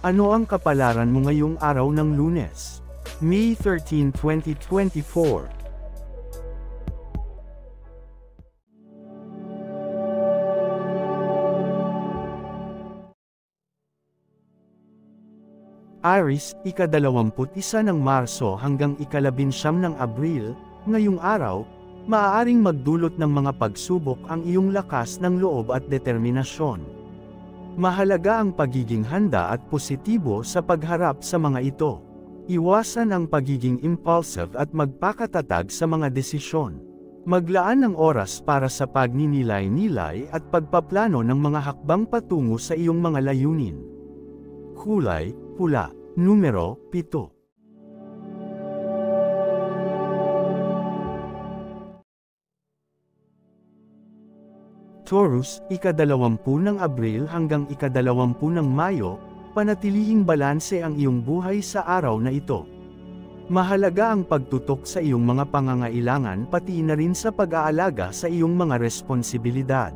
Ano ang kapalaran mo ngayong araw ng Lunes, May 13, 2024? Aries, ika-21 ng Marso hanggang ika-19 ng Abril, ngayong araw, maaaring magdulot ng mga pagsubok ang iyong lakas ng loob at determinasyon. Mahalaga ang pagiging handa at positibo sa pagharap sa mga ito. Iwasan ang pagiging impulsive at magpakatatag sa mga desisyon. Maglaan ng oras para sa pagninilay-nilay at pagpaplano ng mga hakbang patungo sa iyong mga layunin. Kulay, pula. Numero, 7. Taurus, ika-20 ng Abril hanggang ika-20 ng Mayo, panatilihing balanse ang iyong buhay sa araw na ito. Mahalaga ang pagtutok sa iyong mga pangangailangan pati na rin sa pag-aalaga sa iyong mga responsibilidad.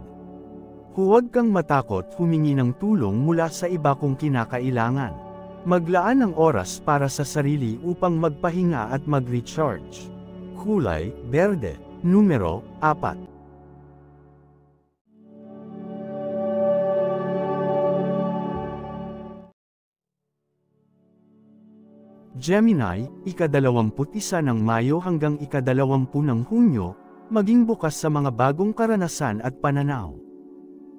Huwag kang matakot humingi ng tulong mula sa iba kung kinakailangan. Maglaan ng oras para sa sarili upang magpahinga at mag-recharge. Kulay, berde. Numero, 4. Gemini, ika-21 ng Mayo hanggang ika-20 ng Hunyo, maging bukas sa mga bagong karanasan at pananaw.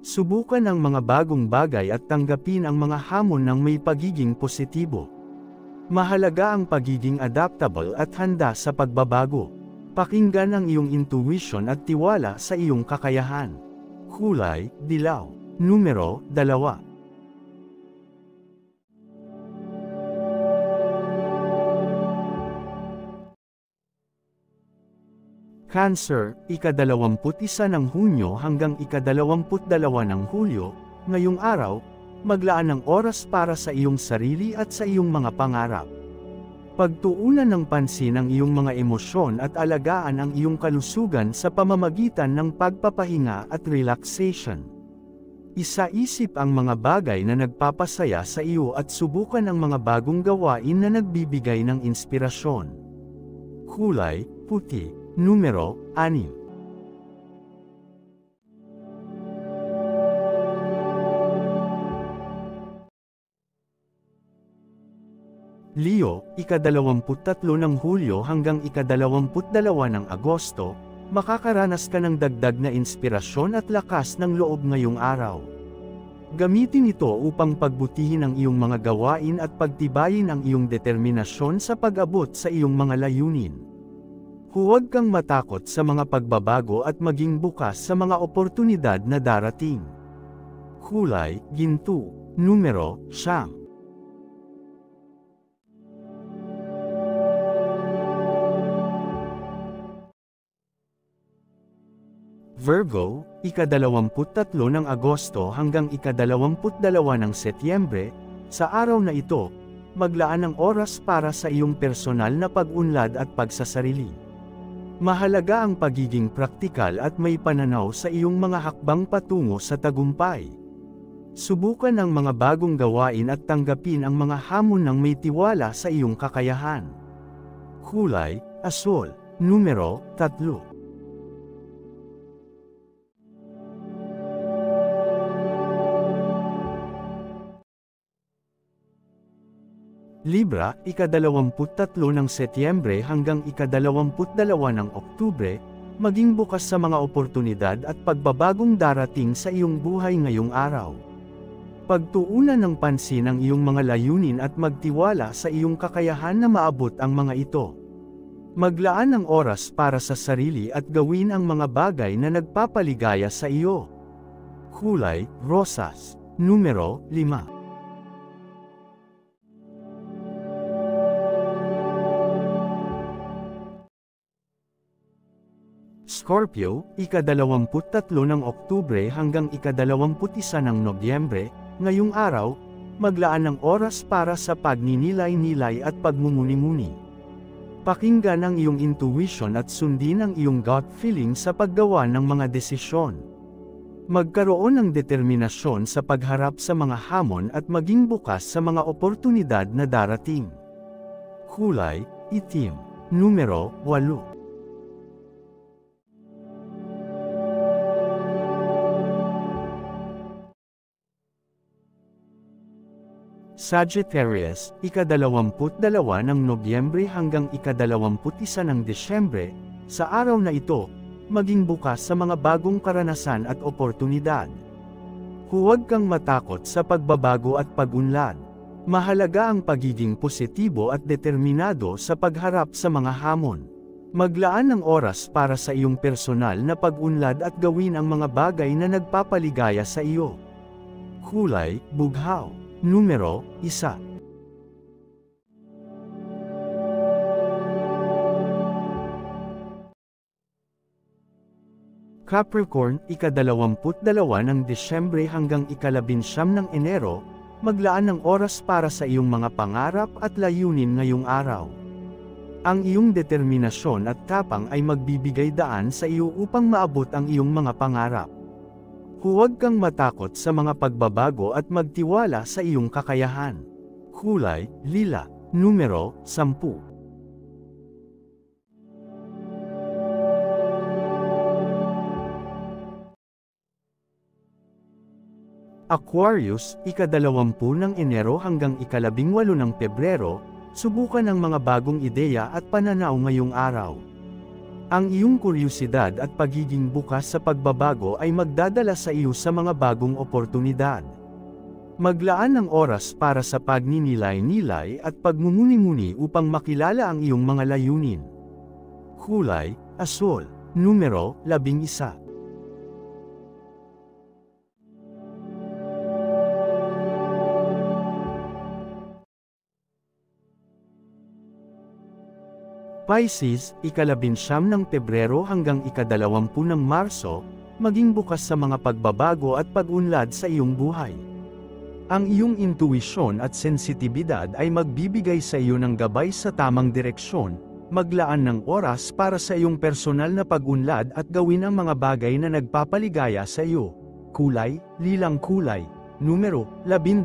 Subukan ang mga bagong bagay at tanggapin ang mga hamon ng may pagiging positibo. Mahalaga ang pagiging adaptable at handa sa pagbabago. Pakinggan ang iyong intuition at tiwala sa iyong kakayahan. Kulay, dilaw. Numero, 2. Cancer, ika-21 ng Hunyo hanggang ika-22 ng Hulyo, ngayong araw, maglaan ng oras para sa iyong sarili at sa iyong mga pangarap. Pagtuunan ng pansin ang iyong mga emosyon at alagaan ang iyong kalusugan sa pamamagitan ng pagpapahinga at relaxation. Isa-isip ang mga bagay na nagpapasaya sa iyo at subukan ang mga bagong gawain na nagbibigay ng inspirasyon. Kulay, puti. Numero, 6. Leo, ika-23 ng Hulyo hanggang ika-22 ng Agosto, makakaranas ka ng dagdag na inspirasyon at lakas ng loob ngayong araw. Gamitin ito upang pagbutihin ang iyong mga gawain at pagtibayin ang iyong determinasyon sa pag-abot sa iyong mga layunin. Huwag kang matakot sa mga pagbabago at maging bukas sa mga oportunidad na darating. Kulay, ginto. Numero, 9. Virgo, ika-23 ng Agosto hanggang ika-22 ng Setyembre, sa araw na ito, maglaan ng oras para sa iyong personal na pag-unlad at pagsasarili. Mahalaga ang pagiging praktikal at may pananaw sa iyong mga hakbang patungo sa tagumpay. Subukan ang mga bagong gawain at tanggapin ang mga hamon ng may tiwala sa iyong kakayahan. Kulay, asul. Numero, 3. Libra, ika-23 ng Setyembre hanggang ika-22 ng Oktubre, maging bukas sa mga oportunidad at pagbabagong darating sa iyong buhay ngayong araw. Pagtuunan ng pansin ang iyong mga layunin at magtiwala sa iyong kakayahan na maabot ang mga ito. Maglaan ng oras para sa sarili at gawin ang mga bagay na nagpapaligaya sa iyo. Kulay, rosas. Numero, 5. Scorpio, ika-23 ng Oktubre hanggang ika-21 ng Nobyembre, ngayong araw, maglaan ng oras para sa pagninilay-nilay at pagmumuni-muni. Pakinggan ang iyong intuition at sundin ang iyong gut feeling sa paggawa ng mga desisyon. Magkaroon ng determinasyon sa pagharap sa mga hamon at maging bukas sa mga oportunidad na darating. Kulay, itim. Numero, 8. Sagittarius, ika-22 ng Nobyembre hanggang ika-21 ng Disyembre, sa araw na ito, maging bukas sa mga bagong karanasan at oportunidad. Huwag kang matakot sa pagbabago at pag-unlad. Mahalaga ang pagiging positibo at determinado sa pagharap sa mga hamon. Maglaan ng oras para sa iyong personal na pag-unlad at gawin ang mga bagay na nagpapaligaya sa iyo. Kulay, bughaw. Numero, 1. Capricorn, ika-22 ng Disyembre hanggang ika-19 ng Enero, maglaan ng oras para sa iyong mga pangarap at layunin ngayong araw. Ang iyong determinasyon at tapang ay magbibigay daan sa iyo upang maabot ang iyong mga pangarap. Huwag kang matakot sa mga pagbabago at magtiwala sa iyong kakayahan. Kulay, lila. Numero, 10. Aquarius, ika-20 ng Enero hanggang ika-18 ng Pebrero, subukan ang mga bagong ideya at pananaw ngayong araw. Ang iyong kuryosidad at pagiging bukas sa pagbabago ay magdadala sa iyo sa mga bagong oportunidad. Maglaan ng oras para sa pagninilay-nilay at pagmumuni-muni upang makilala ang iyong mga layunin. Kulay, asul. Numero, 11. Pisces, ika-19 ng Pebrero hanggang ika-20 ng Marso, maging bukas sa mga pagbabago at pag-unlad sa iyong buhay. Ang iyong intuisyon at sensitibidad ay magbibigay sa iyo ng gabay sa tamang direksyon. Maglaan ng oras para sa iyong personal na pag-unlad at gawin ang mga bagay na nagpapaligaya sa iyo. Kulay, lilang kulay. Numero, 12.